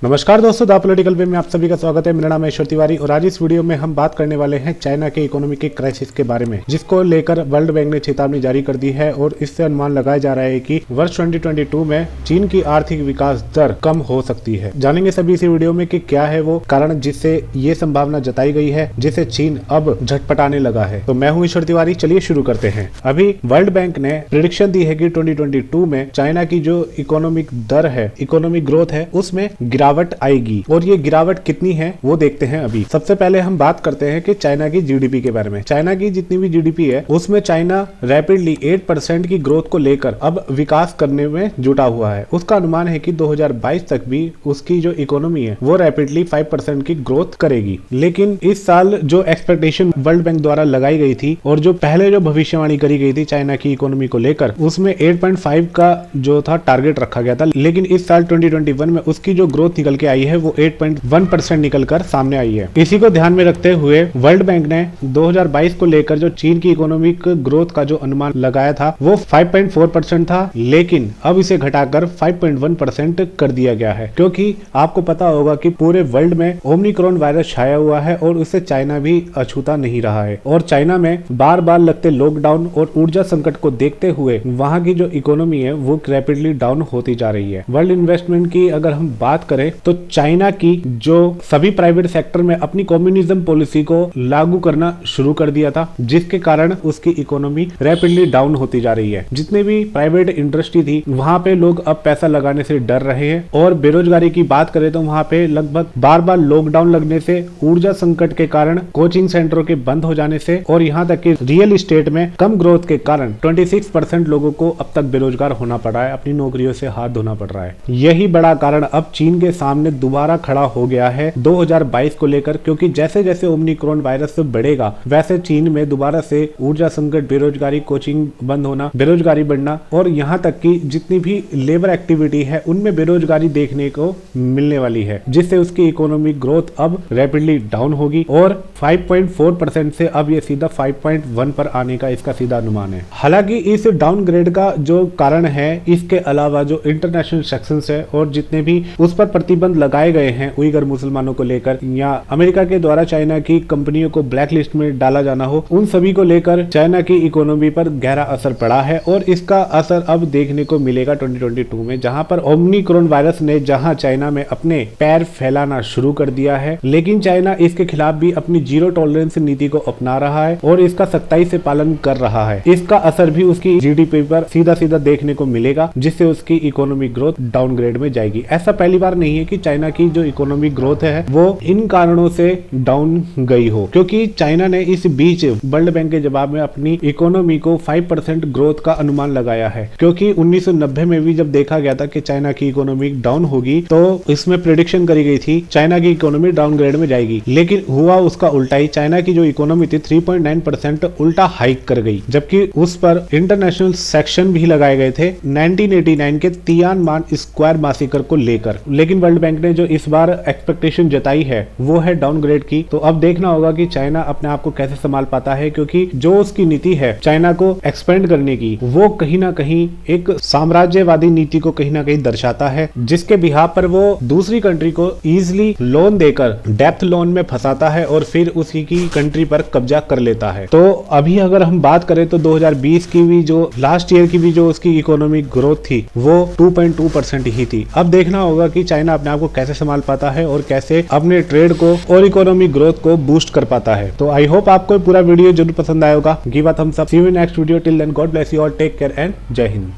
नमस्कार दोस्तों, the political वे में आप सभी का स्वागत है। मेरा नाम है ईश्वर तिवारी और आज इस वीडियो में हम बात करने वाले हैं चाइना के इकोनॉमिक क्राइसिस के बारे में, जिसको लेकर वर्ल्ड बैंक ने चेतावनी जारी कर दी है और इससे अनुमान लगाया जा रहा है कि वर्ष 2022 में चीन की आर्थिक विकास दर कम हो सकती है। जानेंगे सभी इसी वीडियो में कि क्या है वो कारण जिससे ये संभावना जताई गई है, जिससे चीन अब झटपटाने लगा है। तो मैं हूँ ईश्वर तिवारी, चलिए शुरू करते हैं। अभी वर्ल्ड बैंक ने प्रेडिक्शन दी है कि 2022 में चाइना की जो इकोनॉमिक दर है, इकोनॉमिक ग्रोथ है, उसमें गिरावट आएगी। और ये गिरावट कितनी है वो देखते हैं। अभी सबसे पहले हम बात करते हैं कि चाइना की जीडीपी के बारे में। चाइना की जितनी भी जीडीपी है उसमें चाइना रैपिडली 8% की ग्रोथ को लेकर अब विकास करने में जुटा हुआ है। उसका अनुमान है कि 2022 तक भी उसकी जो इकोनॉमी है वो रैपिडली 5% की ग्रोथ करेगी। लेकिन इस साल जो एक्सपेक्टेशन वर्ल्ड बैंक द्वारा लगाई गई थी और जो पहले जो भविष्यवाणी करी गई थी चाइना की इकोनॉमी को लेकर, उसमें 8.5 का जो था टारगेट रखा गया था। लेकिन इस साल 2021 में उसकी जो ग्रोथ निकल के आई है वो 8.1% निकलकर सामने आई है। इसी को ध्यान में रखते हुए वर्ल्ड बैंक ने 2022 को लेकर जो चीन की इकोनॉमिक ग्रोथ का जो अनुमान लगाया था वो 5.4% था, लेकिन अब इसे घटाकर 5.1% कर दिया गया है। क्योंकि आपको पता होगा कि पूरे वर्ल्ड में ओमिक्रॉन वायरस छाया हुआ है और उससे चाइना भी अछूता नहीं रहा है। और चाइना में बार बार लगते लॉकडाउन और ऊर्जा संकट को देखते हुए वहां की जो इकोनॉमी है वो रैपिडली डाउन होती जा रही है। वर्ल्ड इन्वेस्टमेंट की अगर हम बात करें तो चाइना की जो सभी प्राइवेट सेक्टर में अपनी कम्युनिज्म पॉलिसी को लागू करना शुरू कर दिया था, जिसके कारण उसकी इकोनॉमी रैपिडली डाउन होती जा रही है। जितने भी प्राइवेट इंडस्ट्री थी वहां पे लोग अब पैसा लगाने से डर रहे हैं। और बेरोजगारी की बात करें तो वहां पे लगभग बार बार लॉकडाउन लगने से, ऊर्जा संकट के कारण, कोचिंग सेंटरों के बंद हो जाने से और यहाँ तक कि रियल एस्टेट में कम ग्रोथ के कारण 26% लोगों को अब तक बेरोजगार होना पड़ रहा है, अपनी नौकरियों से हाथ धोना पड़ रहा है। यही बड़ा कारण अब चीन के सामने दोबारा खड़ा हो गया है 2022 को लेकर। क्योंकि जैसे जैसे ओमिक्रॉन वायरस बढ़ेगा वैसे चीन में दोबारा से ऊर्जा संकट, बेरोजगारी, कोचिंग बंद होना, बेरोजगारी बढ़ना और यहाँ तक कि जितनी भी लेबर एक्टिविटी है उनमें बेरोजगारी देखने को मिलने वाली है, जिससे उसकी इकोनॉमिक ग्रोथ अब रैपिडली डाउन होगी और 5.4% से अब ये सीधा 5.1 पर आने का इसका सीधा अनुमान है। हालांकि इस डाउनग्रेड का जो कारण है, इसके अलावा जो इंटरनेशनल सेक्शंस है और जितने भी उस पर प्रतिबंध लगाए गए हैं उइगर मुसलमानों को लेकर, या अमेरिका के द्वारा चाइना की कंपनियों को ब्लैक लिस्ट में डाला जाना हो, उन सभी को लेकर चाइना की इकोनॉमी पर गहरा असर पड़ा है। और इसका असर अब देखने को मिलेगा 2022 में, जहां पर ओमिक्रॉन वायरस ने जहां चाइना में अपने पैर फैलाना शुरू कर दिया है, लेकिन चाइना इसके खिलाफ भी अपनी जीरो टॉलरेंस नीति को अपना रहा है और इसका सख्ताई से पालन कर रहा है। इसका असर भी उसकी जीडीपी पर सीधा सीधा देखने को मिलेगा, जिससे उसकी इकोनॉमिक ग्रोथ डाउनग्रेड में जाएगी। ऐसा पहली बार नहीं है कि चाइना की जो इकोनॉमिक ग्रोथ है वो इन कारणों से डाउन गई हो, क्योंकि चाइना ने इस बीच वर्ल्ड बैंक के जवाब में अपनी इकोनॉमी को 5% ग्रोथ का अनुमान लगाया है। क्योंकि 1990 में भी जब देखा गया था कि चाइना की इकोनॉमी डाउन होगी तो इसमें प्रेडिक्शन करी गई थी चाइना की इकोनॉमी डाउनग्रेड में जाएगी, लेकिन हुआ उसका उल्टा ही। चाइना की जो इकोनॉमी थी 3.9% उल्टा हाइक कर गई, जबकि उस पर इंटरनेशनल सेक्शन भी लगाए गए थे 1989 के तियानमान स्क्वायर मासिकर को लेकर। लेकिन वर्ल्ड बैंक ने जो इस बार एक्सपेक्टेशन जताई है वो है डाउनग्रेड की। तो अब देखना होगा कि चाइना अपने आप को कैसे संभाल पाता है, क्योंकि जो उसकी नीति है चाइना को एक्सपेंड करने की, वो कहीं ना कहीं एक साम्राज्यवादी नीति को कहीं ना कहीं दर्शाता है, जिसके बिहार पर वो दूसरी कंट्री को इजिली लोन देकर डेप्थ लोन में फंसाता है और फिर उसी की कंट्री पर कब्जा कर लेता है। तो अभी अगर हम बात करें तो 2020 की भी जो लास्ट ईयर की भी जो उसकी इकोनॉमिक ग्रोथ थी वो 2.2% ही थी। अब देखना होगा कि चाइना अपने आप को कैसे संभाल पाता है और कैसे अपने ट्रेड को और इकोनॉमिक ग्रोथ को बूस्ट कर पाता है। तो आई होप आपको पूरा वीडियो जरूर पसंद आया होगा। Give a thumbs up, see you in next video, till then God bless you all, take care and जय हिंद।